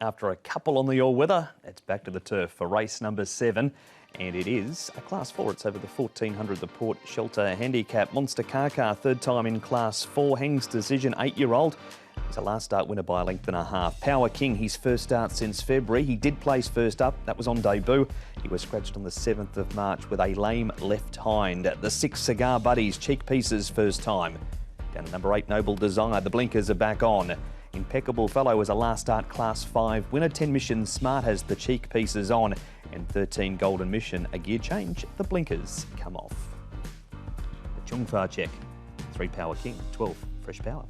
After a couple on the all-weather, it's back to the turf for race number 7. And it is a Class 4. It's over the 1400, the Port Shelter Handicap. Monster Kaka, third time in Class 4. Heng's Decision, 8-year-old. He's a last start winner by a length and a half. Power King, his first start since February. He did place first up. That was on debut. He was scratched on the 7th of March with a lame left hind. The 6 Cigar Buddies, Cheek Pieces, first time. Down to number 8, Noble Desire. The blinkers are back on. Impeccable Fellow was a last start Class 5 winner. 10 Mission Smart has the cheek pieces on. And 13 Golden Mission, a gear change. The blinkers come off. The Chungfar check. 3 Power King, 12 Fresh Power.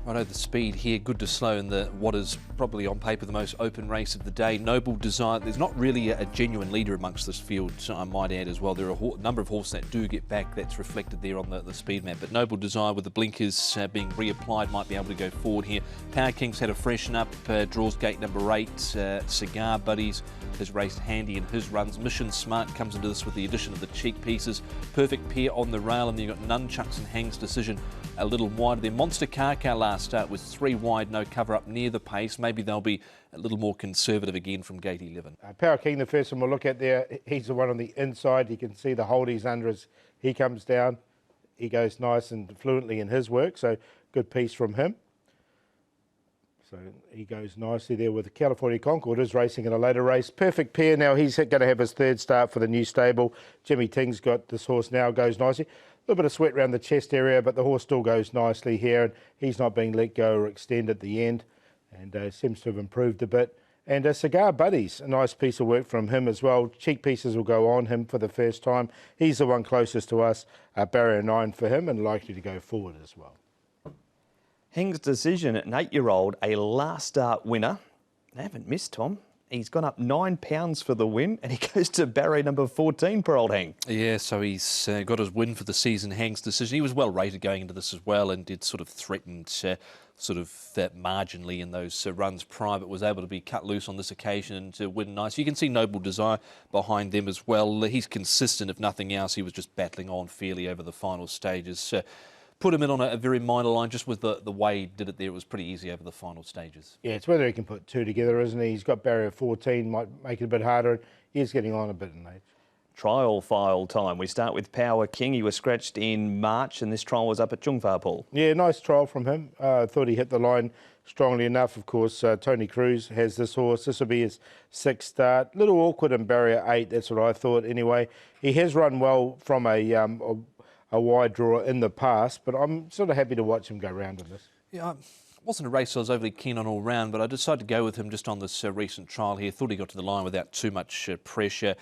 Righto, the speed here, good to slow in what is probably on paper the most open race of the day. Noble Desire, there's not really a genuine leader amongst this field, I might add as well. There are a number of horses that do get back, that's reflected there on the speed map. But Noble Desire with the blinkers being reapplied might be able to go forward here. Power King's had a freshen up, draws gate number 8. Cigar Buddies has raced handy in his runs. Mission Smart comes into this with the addition of the cheek pieces. Perfect Pair on the rail, and then you've got Nunchucks and Hang's Decision a little wider there. Monster Kaka last start was 3 wide, no cover up near the pace. Maybe they'll be a little more conservative again from gate 11. Power King, the first one we'll look at there, he's the one on the inside. You can see the holdies under as he comes down. He goes nice and fluently in his work, so good piece from him. So he goes nicely there with the California Concord, is racing in a later race. Perfect Pair now, he's going to have his third start for the new stable. Jimmy Ting's got this horse now, goes nicely. A little bit of sweat around the chest area, but the horse still goes nicely here, and he's not being let go or extend at the end, and seems to have improved a bit. And Cigar Buddies, a nice piece of work from him as well. Cheek pieces will go on him for the first time. He's the one closest to us, barrier 9 for him, and likely to go forward as well. Heng's Decision, an 8-year-old, a last start winner. They haven't missed, Tom. He's gone up £9 for the win, and he goes to barrier number 14 per old Heng. Yeah, so he's got his win for the season, Heng's Decision. He was well rated going into this as well, and did sort of threatened marginally in those runs prior, but was able to be cut loose on this occasion and to win nice. You can see Noble Desire behind them as well. He's consistent, if nothing else. He was just battling on fairly over the final stages. Put him in on a very minor line, just with the way he did it there. It was pretty easy over the final stages. Yeah, it's whether he can put 2 together, isn't he? He's got barrier 14, might make it a bit harder. He is getting on a bit in age. Trial file time. We start with Power King. He was scratched in March, and this trial was up at Chungfar, Paul. Yeah, nice trial from him. I thought he hit the line strongly enough. Of course, Tony Cruz has this horse. This will be his 6th start. Little awkward in barrier 8, that's what I thought anyway. He has run well from a wide draw in the past, but I'm sort of happy to watch him go round in this. Yeah, it wasn't a race I was overly keen on all round, but I decided to go with him just on this recent trial here. Thought he got to the line without too much pressure.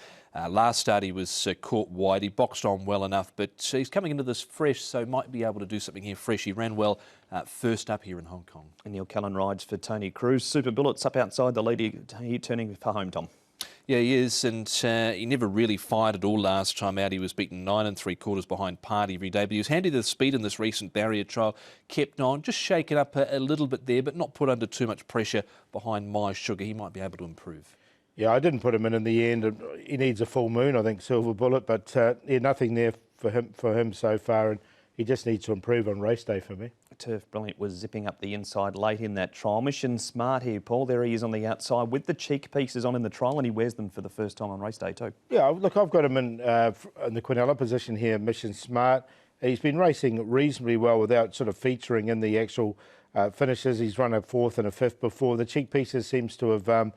Last start he was caught wide. He boxed on well enough, but he's coming into this fresh, so might be able to do something here fresh. He ran well first up here in Hong Kong. And Neil Cullen rides for Tony Cruz. Super Bullets up outside the lead. He turning for home, Tom. Yeah, he is, and he never really fired at all last time out. He was beaten 9 3/4 behind Party every day, but he was handy to the speed in this recent barrier trial. Kept on, just shaken up a little bit there, but not put under too much pressure behind My Sugar. He might be able to improve. Yeah, I didn't put him in the end. He needs a full moon, I think, Silver Bullet, but yeah, nothing there for him so far, and he just needs to improve on race day for me. Turf Brilliant was zipping up the inside late in that trial. Mission Smart here, Paul. There he is on the outside with the cheek pieces on in the trial, and he wears them for the first time on race day too. Yeah, look, I've got him in the Quinella position here, Mission Smart. He's been racing reasonably well without sort of featuring in the actual finishes. He's run a 4th and a 5th before. The cheek pieces seems to have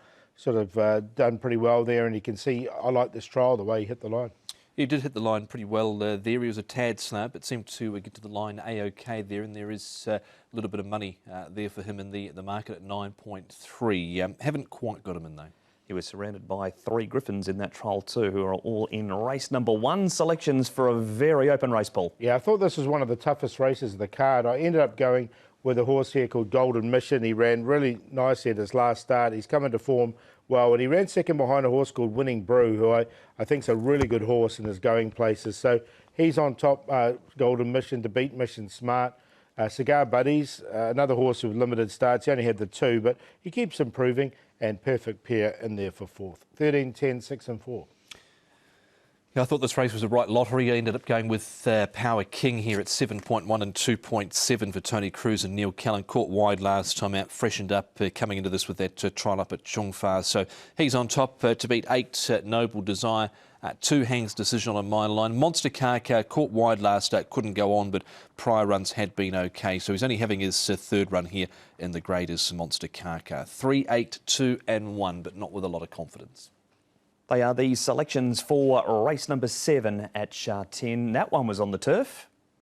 done pretty well there, and you can see I like this trial, the way he hit the line. He did hit the line pretty well there. He was a tad slow, but seemed to get to the line A-OK there, and there is a little bit of money there for him in the market at 9.3. Haven't quite got him in though. He was surrounded by 3 Griffins in that trial too, who are all in race number 1. Selections for a very open race, Paul. Yeah, I thought this was one of the toughest races of the card. I ended up going with a horse here called Golden Mission. He ran really nicely at his last start. He's come into form well, and he ran second behind a horse called Winning Brew, who I think is a really good horse and is going places. So he's on top, Golden Mission, to beat Mission Smart. Cigar Buddies, another horse with limited starts. He only had the 2, but he keeps improving, and Perfect Pair in there for 4th. 13, 10, 6 and 4. Yeah, I thought this race was a right lottery. I ended up going with Power King here at 7.1 and 2.7 for Tony Cruz and Neil Callan. Caught wide last time out, freshened up coming into this with that trial up at Chungfa. So he's on top to beat 8 Noble Desire. 2 hangs decision on a mile line. Monster Kaka caught wide last start, couldn't go on, but prior runs had been okay. So he's only having his third run here in the grade as Monster Kaka. 3, 8, 2 and 1, but not with a lot of confidence. They are the selections for race number 7 at Sha Tin. That one was on the turf.